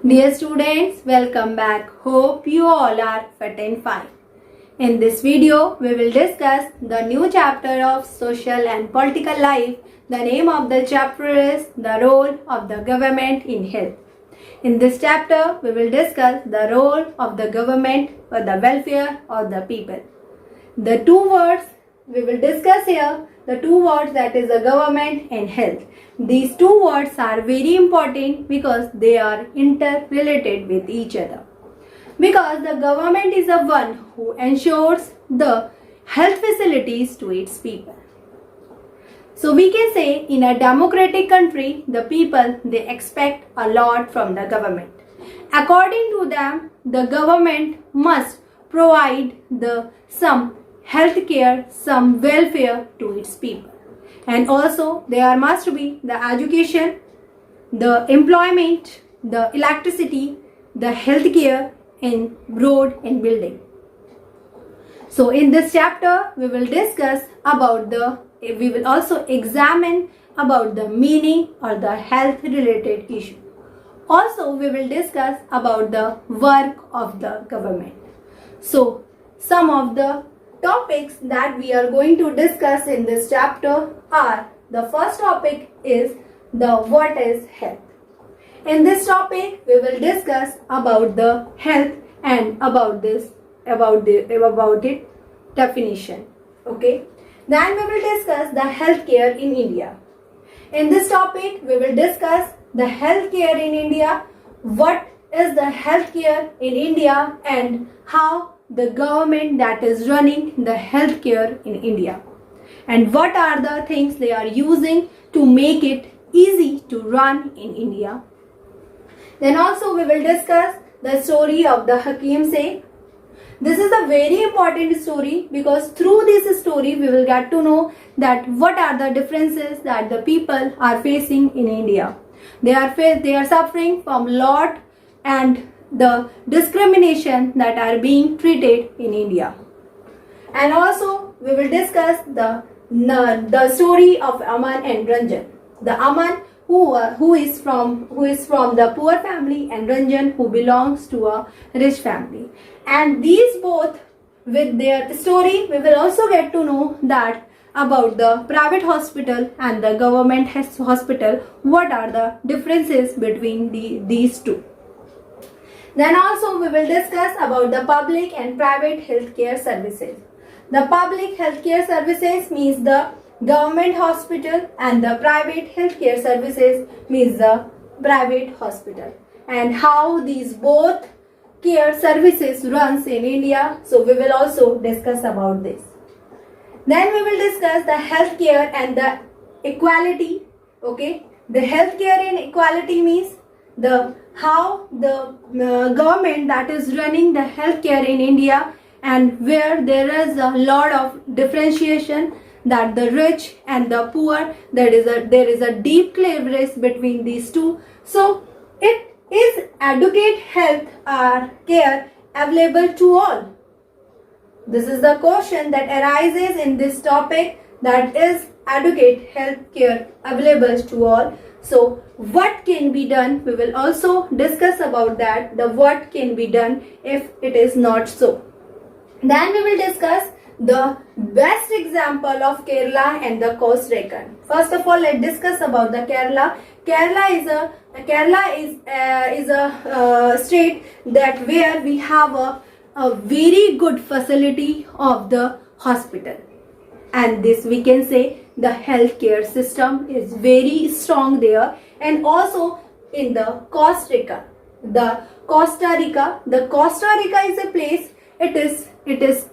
Dear students, welcome back. Hope you all are fit and fine. In this video, we will discuss the new chapter of social and political life. The name of the chapter is The Role of the Government in Health. In this chapter, we will discuss the role of the government for the welfare of the people. The two words we will discuss here, the two words that is the government and health. These two words are very important because they are interrelated with each other. Because the government is the one who ensures the health facilities to its people. So we can say in a democratic country, the people, they expect a lot from the government. According to them, the government must provide some health care, some welfare to its people. And also there must be the education, the employment, the electricity, the health care in road and building. So in this chapter we will discuss about we will also examine about the meaning or the health related issue. Also we will discuss about the work of the government. So some of the topics that we are going to discuss in this chapter are, the first topic is what is health. In this topic we will discuss about the health and about its definition. Okay. Then we will discuss the healthcare in India. In this topic we will discuss the healthcare in India, what is the healthcare in India and how the government that is running the healthcare in India and what are the things they are using to make it easy to run in India. Then also we will discuss the story of the Hakim Sheikh. This is a very important story because through this story we will get to know that what are the differences that the people are facing in India. They are suffering from lot and the discrimination that are being treated in India. And also we will discuss the story of Aman and Ranjan. The Aman who is from the poor family and Ranjan who belongs to a rich family. And these both with their story we will also get to know that about the private hospital and the government hospital, what are the differences between these two. Then also we will discuss about the public and private healthcare services. The public healthcare services means the government hospital and the private healthcare services means the private hospital. And how these both care services runs in India. So we will also discuss about this. Then we will discuss the healthcare and the equality. Okay. The healthcare and equality means how the government that is running the healthcare in India and where there is a lot of differentiation that the rich and the poor, there is a deep cleavage between these two. So it is adequate health or care available to all. This is the question that arises in this topic, that is adequate health care available to all. So what can be done, we will also discuss about that, the what can be done if it is not so. Then we will discuss the best example of Kerala and the Costa Rica. First of all, let's discuss about the Kerala. Kerala is a state that where we have a very good facility of the hospital. And this we can say the healthcare system is very strong there. And also in the Costa Rica. The Costa Rica is a place, it is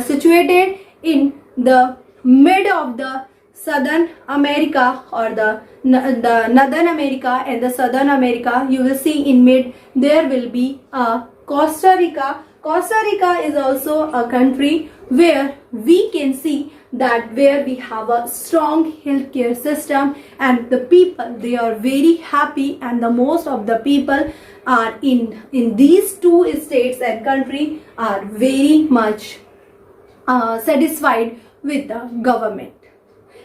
situated in the mid of the Southern America or the Northern America and the Southern America. You will see in mid there will be a Costa Rica. Costa Rica is also a country where we can see that where we have a strong healthcare system and the people, they are very happy and the most of the people are in these two states and country are very much satisfied with the government.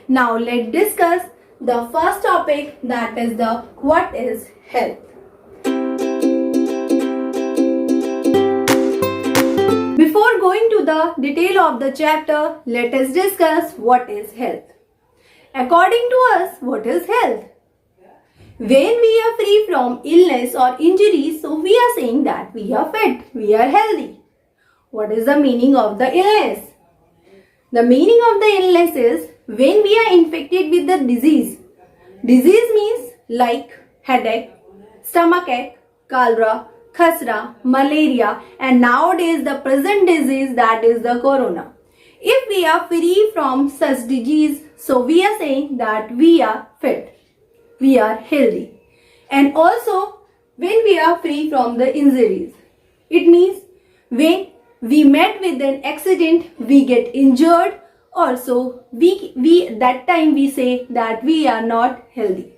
Now let's discuss the first topic, that is the what is health. going to the detail of the chapter, let us discuss what is health. According to us, what is health? When we are free from illness or injuries, so we are saying that we are fit, we are healthy. What is the meaning of the illness? The meaning of the illness is when we are infected with the disease. Disease means like headache, stomachache, cholera, khasra, malaria, and nowadays the present disease, that is the corona. If we are free from such disease, so we are saying that we are fit, we are healthy. And also when we are free from the injuries, it means when we met with an accident, we get injured, also we that time we say that we are not healthy.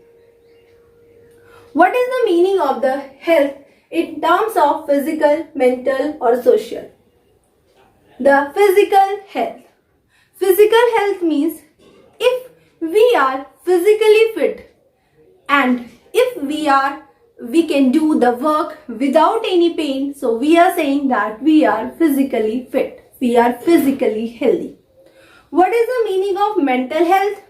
What is the meaning of the health in terms of physical, mental or social? The physical health. Physical health means if we are physically fit and if we can do the work without any pain, so we are saying that we are physically fit, we are physically healthy. What is the meaning of mental health?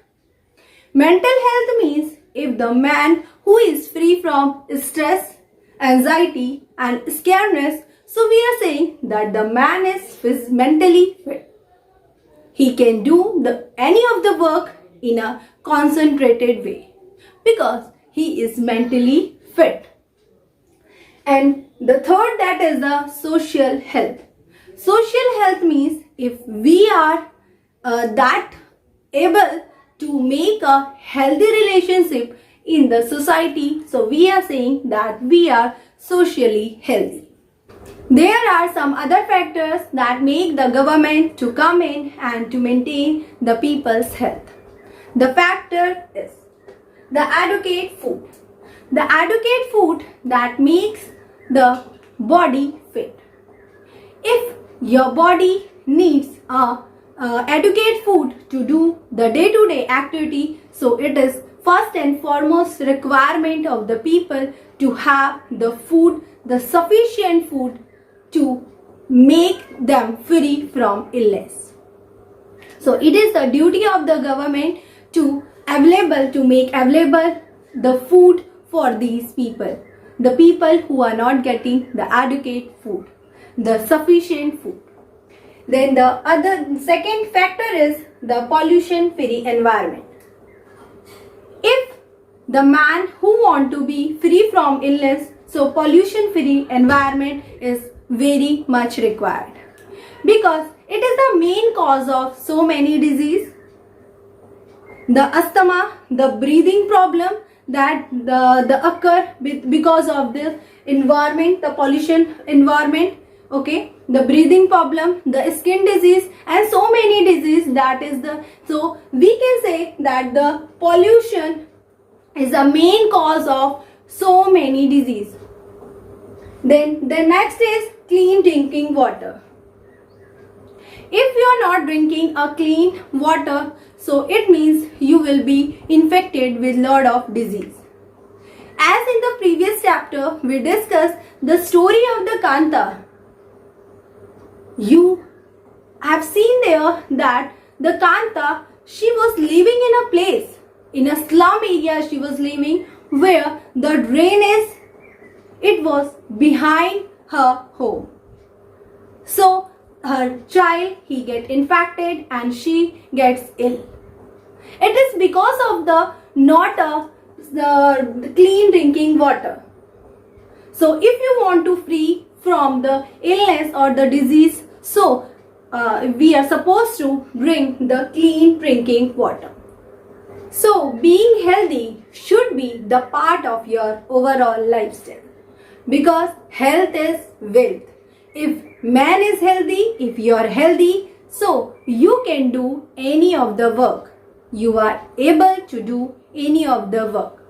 Mental health means if the man who is free from stress, anxiety and scaredness, so we are saying that the man is mentally fit. He can do any of the work in a concentrated way because he is mentally fit. And the third, that is the social health. Social health means if we are that able to make a healthy relationship in the society, so we are saying that we are socially healthy. There are some other factors that make the government to come in and to maintain the people's health. The factor is the adequate food. The adequate food that makes the body fit. If your body needs adequate food to do the day-to-day activity, so it is first and foremost requirement of the people to have the food, the sufficient food to make them free from illness. So it is the duty of the government to make available the food for these people, the people who are not getting the adequate food, the sufficient food. Then the second factor is the pollution-free environment. If the man who want to be free from illness, so pollution-free environment is very much required because it is the main cause of so many diseases. The asthma, the breathing problem that the occur because of the environment, the pollution environment, okay, the breathing problem, the skin disease and so many diseases, that is so we can say that the pollution is the main cause of so many diseases. Then the next is clean drinking water. If you are not drinking a clean water, so it means you will be infected with lot of disease. As in the previous chapter, we discussed the story of the Kanta. You have seen there that the Kanta, she was living in a place, in a slum area she was living, where the drainage, it was behind her home. So her child, he get infected and she gets ill. It is because of the clean drinking water. So if you want to free from the illness or the disease, so we are supposed to drink the clean drinking water. So being healthy should be the part of your overall lifestyle because health is wealth. If man is healthy, if you are healthy, so you can do any of the work. You are able to do any of the work.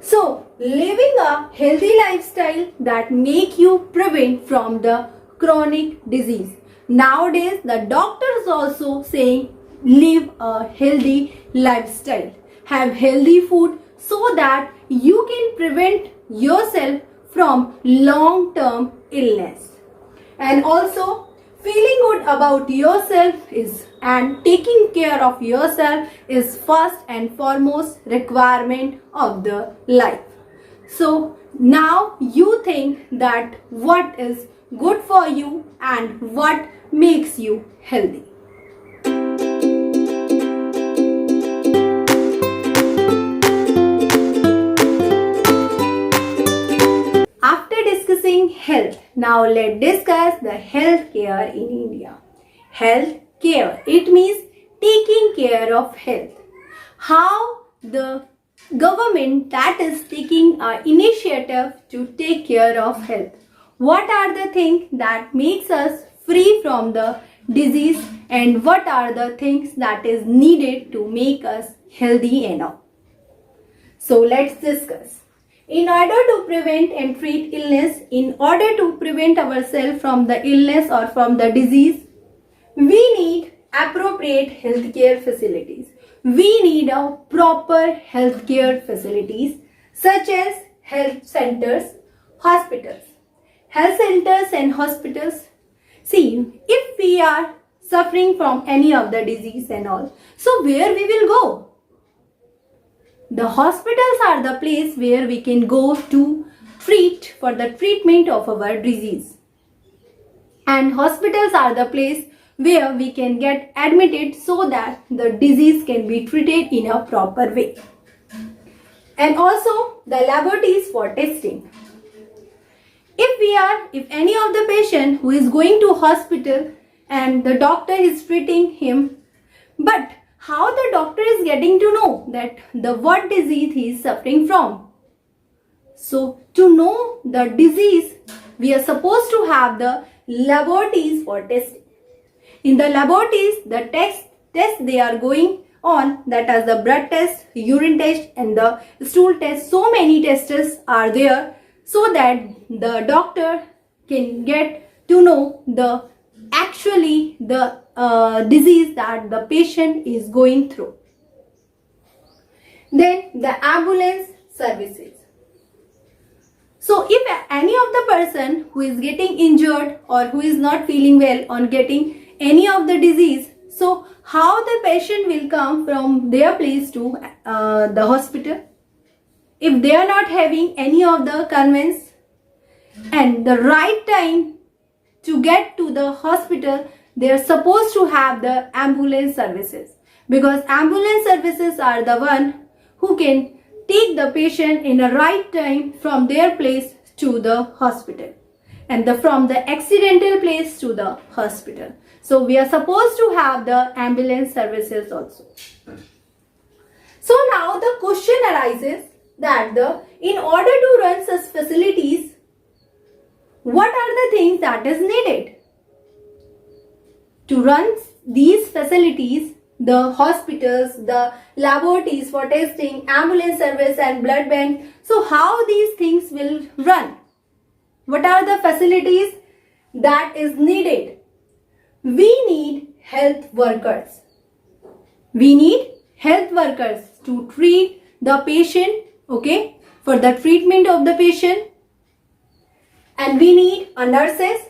So living a healthy lifestyle that make you prevent from the chronic disease. Nowadays the doctors also saying live a healthy lifestyle. Have healthy food so that you can prevent yourself from long-term illness. And also feeling good about yourself is and taking care of yourself is first and foremost requirement of the life. So now you think that what is good for you and what makes you healthy. After discussing health, now let's discuss the health care in India. Health care, it means taking care of health. How the government that is taking an initiative to take care of health. What are the things that makes us free from the disease and what are the things that is needed to make us healthy enough? So let's discuss. In order to prevent and treat illness, in order to prevent ourselves from the illness or from the disease, we need appropriate healthcare facilities. We need a proper healthcare facilities such as health centers, hospitals. Health centers and hospitals. See, if we are suffering from any of the disease and all, so where we will go? The hospitals are the place where we can go to treat for the treatment of our disease. And hospitals are the place where we can get admitted so that the disease can be treated in a proper way. And also the laboratories for testing. If any of the patient who is going to hospital and the doctor is treating him, but how the doctor is getting to know that the what disease he is suffering from? So to know the disease, we are supposed to have the laboratories for testing. In the laboratories, the tests they are going on, that is the blood test, urine test and the stool test. So many tests are there so that the doctor can get to know the actually the disease that the patient is going through. Then the ambulance services. So if any of the person who is getting injured or who is not feeling well on getting any of the disease, so how the patient will come from their place to the hospital? If they are not having any of the conveyance and the right time to get to the hospital, they are supposed to have the ambulance services, because ambulance services are the one who can take the patient in a right time from their place to the hospital and from the accidental place to the hospital. So we are supposed to have the ambulance services also. So now the question arises that in order to run such facilities, what are the things that is needed? To run these facilities, the hospitals, the laboratories for testing, ambulance service and blood bank. So how these things will run? What are the facilities that is needed? We need health workers. We need health workers to treat the patient, okay, for the treatment of the patient. And we need nurses,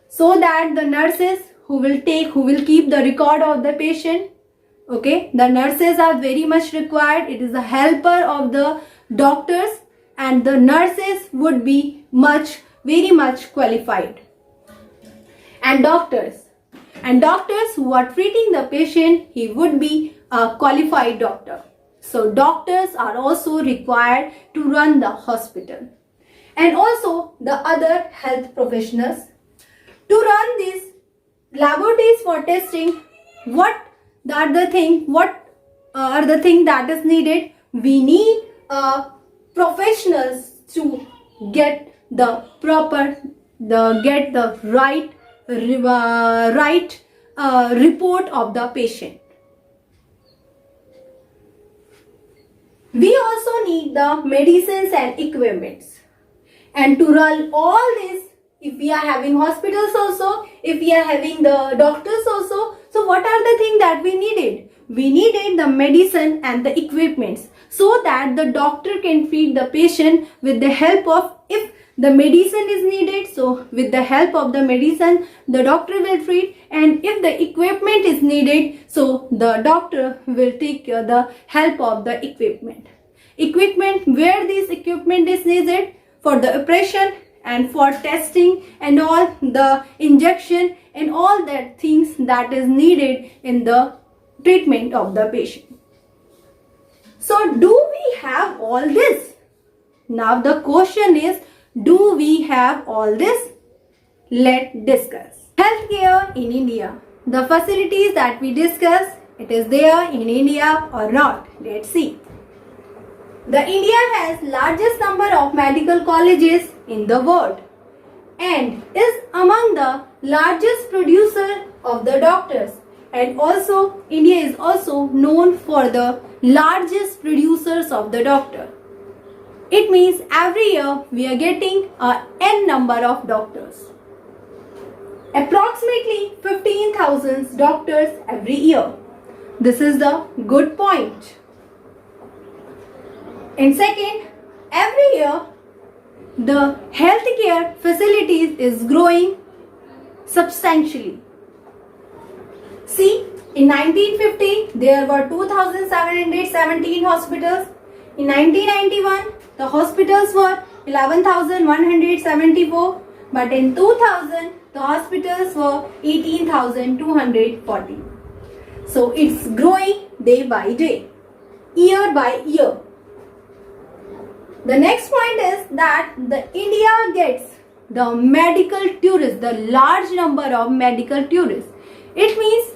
so that the nurses who will keep the record of the patient. Okay, the nurses are very much required. It is a helper of the doctors, and the nurses would be very much qualified. And doctors who are treating the patient, he would be a qualified doctor. So doctors are also required to run the hospital. And also the other health professionals to run these laboratories for testing. What are the things that is needed? We need professionals to get the right report of the patient. We also need the medicines and equipments. And to run all this, if we are having hospitals also, if we are having the doctors also, so what are the things that we needed? We needed the medicine and the equipments so that the doctor can treat the patient with the help of, if the medicine is needed, so with the help of the medicine, the doctor will treat. And if the equipment is needed, so the doctor will take care the help of the equipment. Equipment, where this equipment is needed for the operation and for testing and all the injection and all that things that is needed in the treatment of the patient. So do we have all this? Now the question is, do we have all this? Let's discuss. Healthcare in India. The facilities that we discuss, it is there in India or not? Let's see. The India has largest number of medical colleges in the world and is among the largest producer of the doctors, and also India is also known for the largest producers of the doctor. It means every year we are getting a n number of doctors. Approximately 15,000 doctors every year. This is the good point. And second, every year the healthcare facilities is growing substantially. See, in 1950 there were 2,717 hospitals. In 1991 the hospitals were 11,174, but in 2000 the hospitals were 18,240. So it's growing day by day, year by year. The next point is that the India gets the medical tourists, the large number of medical tourists. It means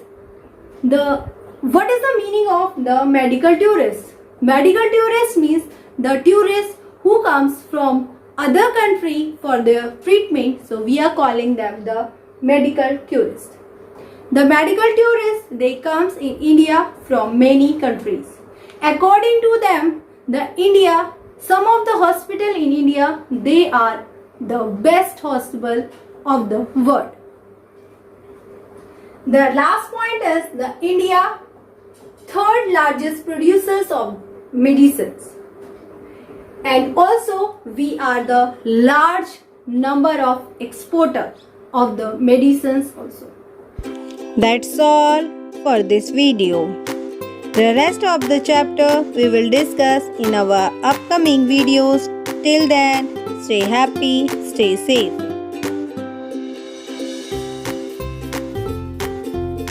what is the meaning of the medical tourists? Medical tourists means the tourists who comes from other country for their treatment. So we are calling them the medical tourists. The medical tourists, they comes in India from many countries. According to them, some of the hospital in India, they are the best hospital of the world. The last point is the India third largest producers of medicines, and also we are the large number of exporters of the medicines also. That's all for this video. The rest of the chapter we will discuss in our upcoming videos. Till then, stay happy, stay safe.